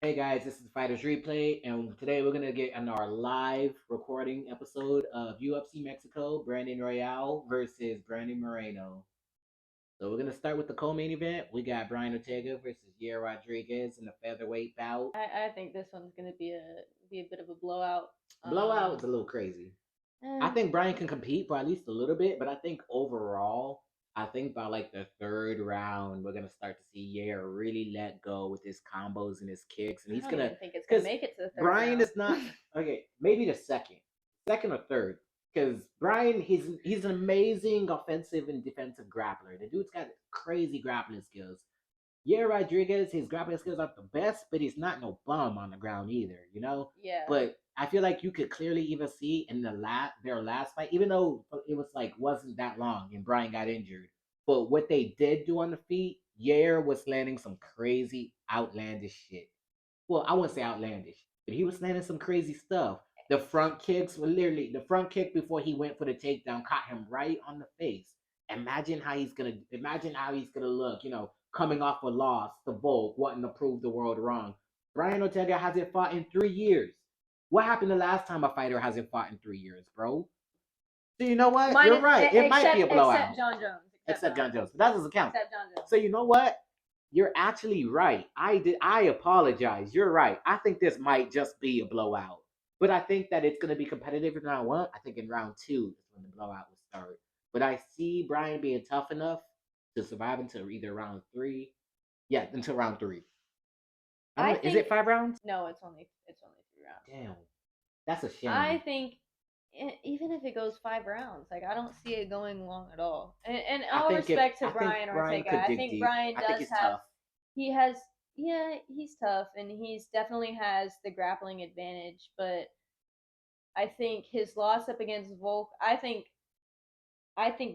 Hey guys, this is Fighters Replay, and today we're gonna get on our live recording episode of UFC Mexico, Brandon Royale versus Brandon Moreno. So we're gonna start with the co-main event. We got Brian Ortega versus Yair Rodriguez in the featherweight bout. I think this one's gonna be a bit of a blowout. Blowout is a little crazy. I Eh, think Brian can compete for at least a little bit, but I think overall, I think by like the third round, we're gonna start to see Yair really let go with his combos and his kicks, and I he's don't gonna even think it's gonna because make it to the third Brian round. is not okay. Maybe the second or third, because Brian he's an amazing offensive and defensive grappler. The dude's got crazy grappling skills. Yeah, Rodriguez, his grappling skills aren't the best, but he's not no bum on the ground either, you know? Yeah. But I feel like you could clearly even see in their last fight, even though it was like wasn't that long and Brian got injured. But what they did do on the feet, Yair was landing some crazy outlandish shit. Well, I wouldn't say outlandish, but he was landing some crazy stuff. The front kicks were literally the front kick before he went for the takedown caught him right on the face. Imagine how he's gonna look, coming off a loss to Volk, wanting to prove the world wrong. Brian Ortega hasn't fought in 3 years. What happened the last time a fighter hasn't fought in 3 years, bro? So you know what? You're right. It might be a blowout. Except John Jones. Except John Jones. But that doesn't count. Except John Jones. So you know what? You're actually right. I apologize. You're right. I think this might just be a blowout. But I think that it's gonna be competitive in round one. I think in round two is when the blowout will start. But I see Brian being tough enough to survive until either round three. Yeah, until round three. I Is it 5 rounds? No, it's only 3 rounds. Damn. That's a shame. I think even if it goes 5 rounds, like I don't see it going long at all. And all respect to Brian Ortega, I think Brian does have. He has, yeah, he's tough, and he's definitely has the grappling advantage. But I think his loss up against Volk, I think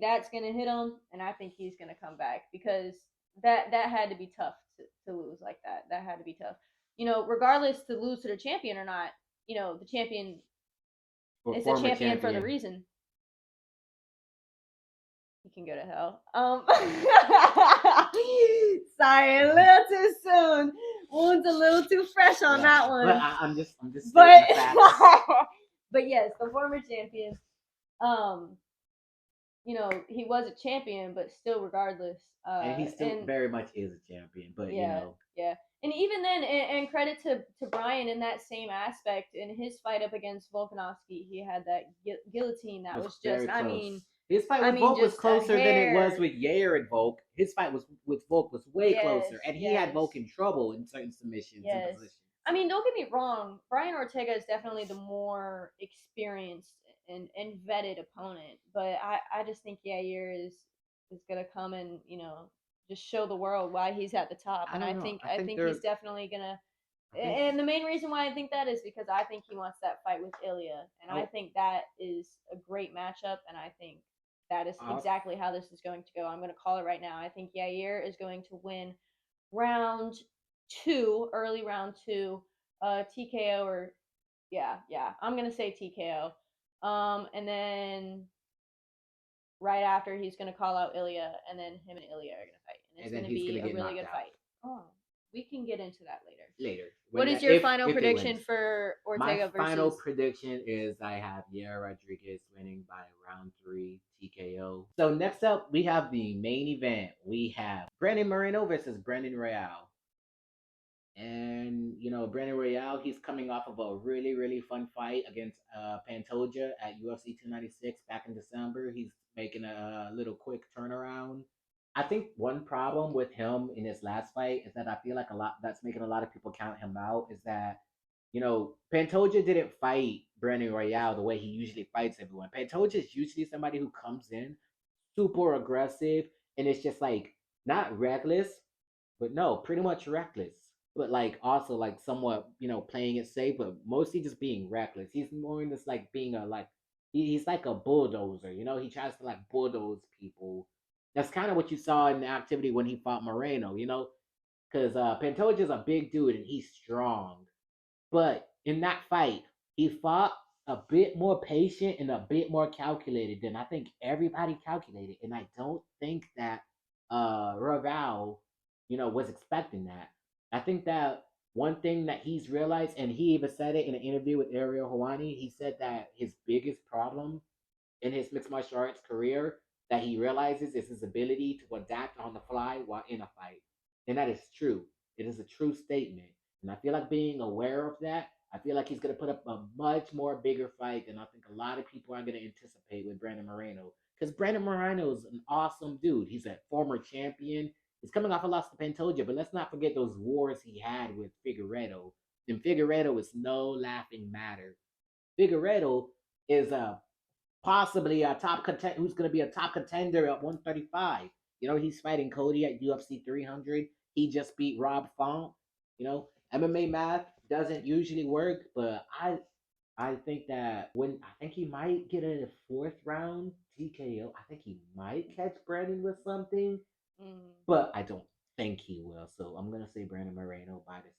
that's gonna hit him, and I think he's gonna come back because that had to be tough to lose like that. That had to be tough. Regardless to lose to the champion or not, the champion is a champion for the reason. He can go to hell. Sorry, a little too soon. Wound's a little too fresh on that one. But I'm just. But but yes, the former champion. He was a champion, but still, regardless. And he still very much is a champion, but yeah. And even then, and credit to Brian in that same aspect, in his fight up against Volkanovski, he had that guillotine that was just, I mean, his fight with Volk was closer than it was with Yair and Volk. His fight with Volk was way closer, and he had Volk in trouble in certain submissions and positions. I mean, don't get me wrong. Brian Ortega is definitely the more experienced and vetted opponent, but I just think Yair is gonna come and just show the world why he's at the top, and I think he's definitely gonna. And the main reason why I think that is because I think he wants that fight with Ilya, and I think that is a great matchup, and I think that is exactly how this is going to go. I'm going to call it right now. I think Yair is going to win round two, early round two, TKO or yeah. I'm going to say TKO. And then right after he's going to call out Ilya, and then him and Ilya are going to fight, and it's going to be a really good fight. Oh, we can get into that later. What is your final prediction for Ortega versus? My final prediction is I have Yair Rodriguez winning by round 3 TKO. So next up, we have the main event. We have Brandon Moreno versus Brandon Royale. And, Brandon Royale, he's coming off of a really, really fun fight against Pantoja at UFC 296 back in December. He's making a little quick turnaround. I think one problem with him in his last fight is that I feel like that's making a lot of people count him out is that, Pantoja didn't fight Brandon Royale the way he usually fights everyone. Pantoja is usually somebody who comes in super aggressive and it's just like not reckless, but no, pretty much reckless. But like also like somewhat, playing it safe, but mostly just being reckless. He's more in this like being he's like a bulldozer, he tries to like bulldoze people. That's kind of what you saw in the activity when he fought Moreno, because Pantoja is a big dude and he's strong. But in that fight, he fought a bit more patient and a bit more calculated than I think everybody calculated. And I don't think that Royval, was expecting that. I think that one thing that he's realized, and he even said it in an interview with Ariel Hawani, he said that his biggest problem in his mixed martial arts career that he realizes is his ability to adapt on the fly while in a fight. And that is true. It is a true statement. And I feel like being aware of that, I feel like he's going to put up a much more bigger fight than I think a lot of people are going to anticipate with Brandon Moreno. Because Brandon Moreno is an awesome dude. He's a former champion. He's coming off a loss to Pantoja, but let's not forget those wars he had with Figueredo. And Figueredo is no laughing matter. Figueredo is a possibly a top contender who's going to be a top contender at 135. You know, he's fighting Cody at UFC 300. He just beat Rob Font. You know, MMA math doesn't usually work, but I think that when I think he might get a fourth round TKO. I think he might catch Brandon with something, but I don't think he will. So I'm gonna say Brandon Moreno by decision.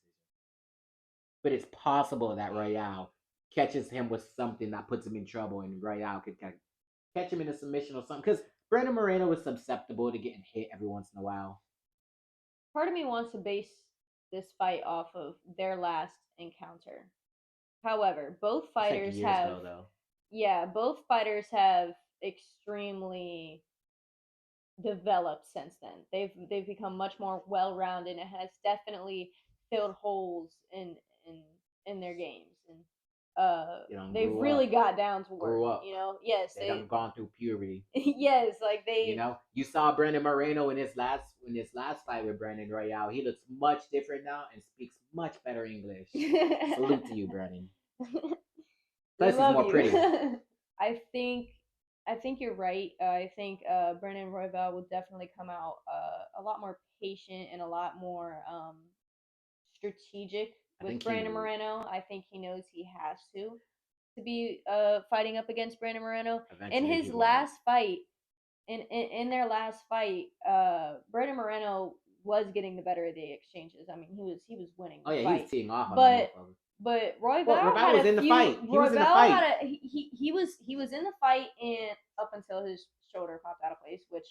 But it's possible that Royale catches him with something that puts him in trouble, and Royale could catch him in a submission or something. Because Brandon Moreno is susceptible to getting hit every once in a while. Part of me wants to base this fight off of their last encounter. However, both fighters years have ago, though. Yeah, both fighters have extremely developed since then. They've become much more well rounded and has definitely filled holes in their games, and they've really up, got down to work. grew up. Yes, they done gone through puberty. Yes, like they. You know, you saw Brandon Moreno in his last fight with Brandon Royale. He looks much different now and speaks much better English. Salute to you, Brandon. Plus, he's more pretty. I think you're right. I think Brennan Royval will definitely come out a lot more patient and a lot more strategic with Brandon Moreno. I think he knows he has to be fighting up against Brandon Moreno. In his last fight, in their last fight, Brandon Moreno was getting the better of the exchanges. I mean, he was winning. Oh yeah, fight. He was teeing off. But Royval was in the fight. He was in the fight. He was in the fight, and up until his shoulder popped out of place, which,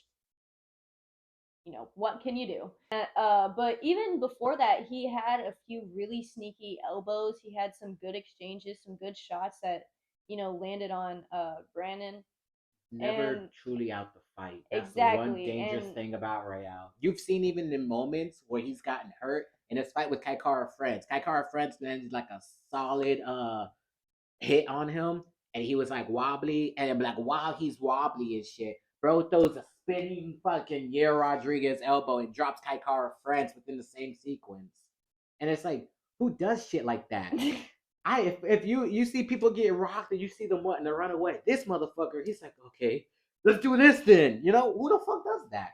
what can you do? But even before that, he had a few really sneaky elbows. He had some good exchanges, some good shots that landed on Brandon. Never truly out the fight. That's exactly. The one dangerous thing about Royale. You've seen even the moments where he's gotten hurt in his fight with Kai Kara France. Kai Kara France landed like a solid hit on him, and he was like wobbly, and like while he's wobbly and shit, bro throws a spinning fucking Yair Rodriguez elbow and drops Kai Kara France within the same sequence. And it's like, who does shit like that? If you see people get rocked and you see them wanting to run away, this motherfucker, he's like, okay, let's do this then. You know, who the fuck does that?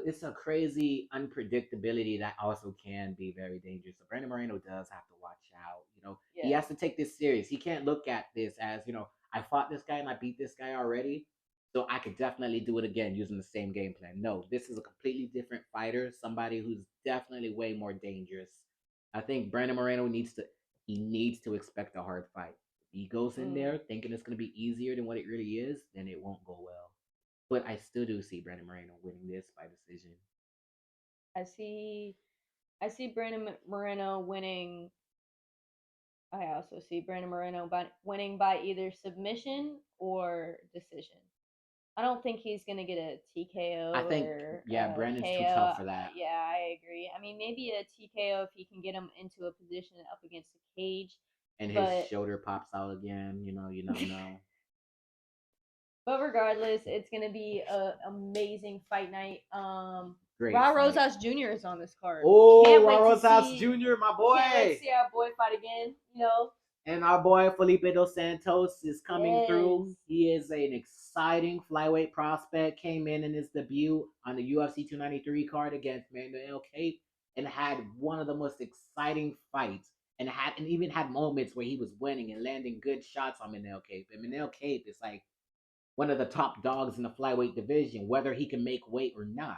It's a crazy unpredictability that also can be very dangerous. So Brandon Moreno does have to watch out. He has to take this serious. He can't look at this as, I fought this guy and I beat this guy already, so I could definitely do it again using the same game plan. No, this is a completely different fighter, somebody who's definitely way more dangerous. I think Brandon Moreno needs to expect a hard fight. If he goes in there thinking it's going to be easier than what it really is, then it won't go well. But I still do see Brandon Moreno winning this by decision. I see Brandon Moreno winning. I also see Brandon Moreno winning by either submission or decision. I don't think he's gonna get a TKO. I think Brandon's KO. Too tough for that. Yeah, I agree. I mean, maybe a TKO if he can get him into a position up against the cage. And his shoulder pops out again. You never know. But regardless, it's gonna be an amazing fight night. Great. Raul Rosas Jr. is on this card. Oh, Raul Rosas Jr., my boy. Can't wait to see our boy fight again. And our boy Felipe dos Santos is coming through. He is an exciting flyweight prospect. Came in his debut on the UFC 293 card against Manuel Cape and had one of the most exciting fights. And even had moments where he was winning and landing good shots on Manuel Cape. And Manuel Cape is like one of the top dogs in the flyweight division, whether he can make weight or not,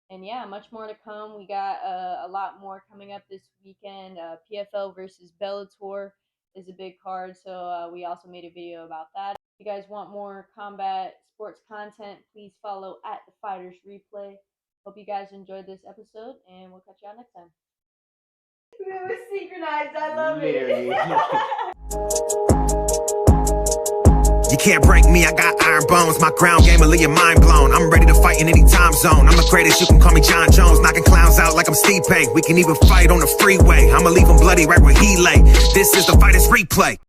And yeah, much more to come. We got a lot more coming up this weekend. PFL versus Bellator is a big card, so we also made a video about that. If you guys want more combat sports content, please follow at The Fighters Replay. Hope you guys enjoyed this episode, and we'll catch y'all next time. synchronized. I love Literally. You can't break me, I got iron bones. My ground game will leave your mind blown. I'm ready to fight in any time zone. I'm the greatest, you can call me John Jones. Knocking clowns out like I'm Steve Pay. We can even fight on the freeway. I'ma leave him bloody right where he lay. This is the Fighters Replay.